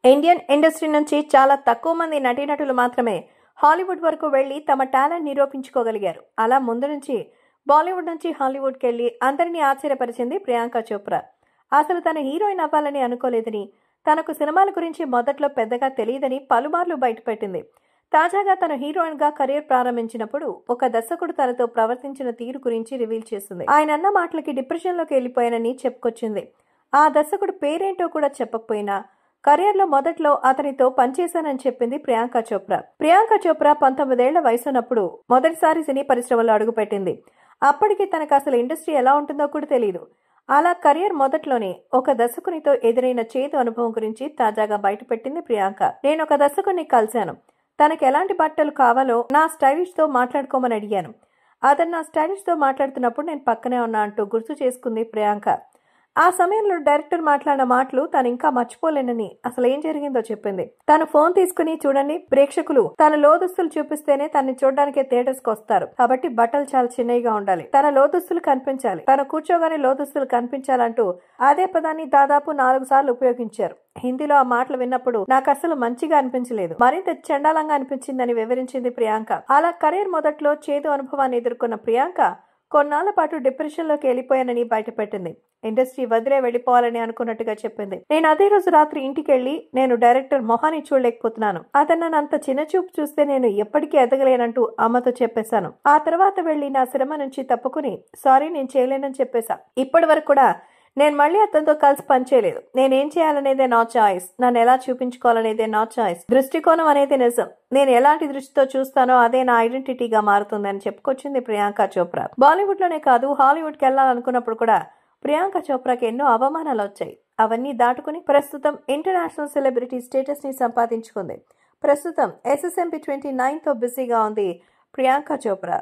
Indian industry నుంచి చాలా తక్కువ మంది నటీనటులు మాత్రమే హాలీవుడ్ వరకు వెళ్లి తమ టాలెంట్ నిరూపించుకోగలిగారు. అలా ముందు నుంచి బాలీవుడ్ నుంచి హాలీవుడ్కి వెళ్లి అందరినీ ఆశ్చర్యపరిచింది ప్రియాంక చోప్రా. అసలు తన హీరోయిన్ అవ్వాలని అనుకోలేదని, తనకు సినిమాల గురించి మొదట్లో పెద్దగా తెలియదని పలుమార్లు బయటపెట్టింది. తాజాగా తన హీరోయిన్ గా కెరీర్ ప్రారంభించినప్పుడు ఒక దర్శకుడు తనతో ప్రవర్తించిన తీరు గురించి రివీల్ చేసింది. ఆయన అన్న మాటలకి డిప్రెషన్ లోకి వెళ్లిపోయానని చెప్పుకొచ్చింది. ఆ దర్శకుడు పేరేంటో కూడా చెప్పకపోయినా కెరీర్ లో మొదట్లో అతనితో పనిచేశానని చెప్పింది ప్రియాంక చోప్రా. ప్రియాంక చోప్రా 19 ఏళ్ల వయసున్నప్పుడు మొదటిసారి సినీ పరిశ్రమలో అడుగుపెట్టింది. అప్పటికి తనకు అసలు ఇండస్ట్రీ ఎలా ఉంటుందో కూడా తెలియదు. అలా కెరీర్ మొదట్లోనే ఒక దర్శకునితో ఎదురైన చేదు అనుభవం గురించి తాజాగా బయటపెట్టింది ప్రియాంక. నేను ఒక దర్శకుని కలిశాను. తనకు ఎలాంటి బట్టలు కావాలో నా స్టైలిష్ తో మాట్లాడుకోమని అడిగాను. అతను నా స్టైలిష్ తో మాట్లాడుతున్నప్పుడు నేను పక్కనే ఉన్నా అంటూ గుర్తు చేసుకుంది ప్రియాంక. ఆ సమయంలో డైరెక్టర్ మాట్లాడిన మాటలు తను ఇంకా మర్చిపోలేనని, అసలు ఏం జరిగిందో చెప్పింది. తను ఫోన్ తీసుకుని, చూడండి ప్రేక్షకులు తన లోదుస్తులు చూపిస్తేనే తనని చూడడానికి థియేటర్స్ కి వస్తారు, కాబట్టి బట్టలు చాలా చిన్నగా ఉండాలి, తన లోదుస్తులు కనిపించాలి, తను కూర్చోగానే లోదుస్తులు కనిపించాలంటూ అదే పదాన్ని దాదాపు 4 సార్లు ఉపయోగించారు. హిందీలో ఆ మాటలు విన్నప్పుడు నాకు అసలు మంచిగా అనిపించలేదు, మరింత చండాలంగా అనిపించిందని వివరించింది ప్రియాంక. అలా కెరీర్ మొదట్లో చేదు అనుభవాన్ని ఎదుర్కొన్న ప్రియాంక కొన్నాళ్ల పాటు డిప్రెషన్ లోకి వెళ్లిపోయానని బయటపెట్టింది. ఇండస్ట్రీ వదిలే వెళ్లిపోవాలని అనుకున్నట్టుగా చెప్పింది. నేను అదే రోజు రాత్రి ఇంటికి వెళ్లి, నేను డైరెక్టర్ మొహాన్ని చూడలేకపోతున్నాను, అతను నన్ను అంత చిన్న చూపు చూస్తే నేను ఎప్పటికీ ఎదగలేనంటూ అమ్మతో చెప్పేశాను. ఆ తర్వాత వెళ్లి నా సినిమా నుంచి తప్పుకుని సారీ నేను చేయలేనని చెప్పేశా. ఇప్పటి వరకు కూడా నేను మళ్ళీ అతనితో కలిసి పనిచేయలేదు. నేనేం చేయాలనేదే నా చాయిస్, నన్ను ఎలా చూపించుకోవాలనేదే నా చాయిస్, దృష్టికోణం అనేది నిజం, నేను ఎలాంటి దృష్టితో చూస్తానో అదే నా ఐడెంటిటీగా మారుతుందని చెప్పుకొచ్చింది ప్రియాంక చోప్రా. బాలీవుడ్ లోనే కాదు, హాలీవుడ్ కి వెళ్లాలనుకున్నప్పుడు కూడా ప్రియాంక చోప్రాకి ఎన్నో అవమానాలు వచ్చాయి. అవన్నీ దాటుకుని ప్రస్తుతం ఇంటర్నేషనల్ సెలబ్రిటీ స్టేటస్ ని సంపాదించుకుంది. ప్రస్తుతం SSMP 29తో బిజీగా ఉంది ప్రియాంక చోప్రా.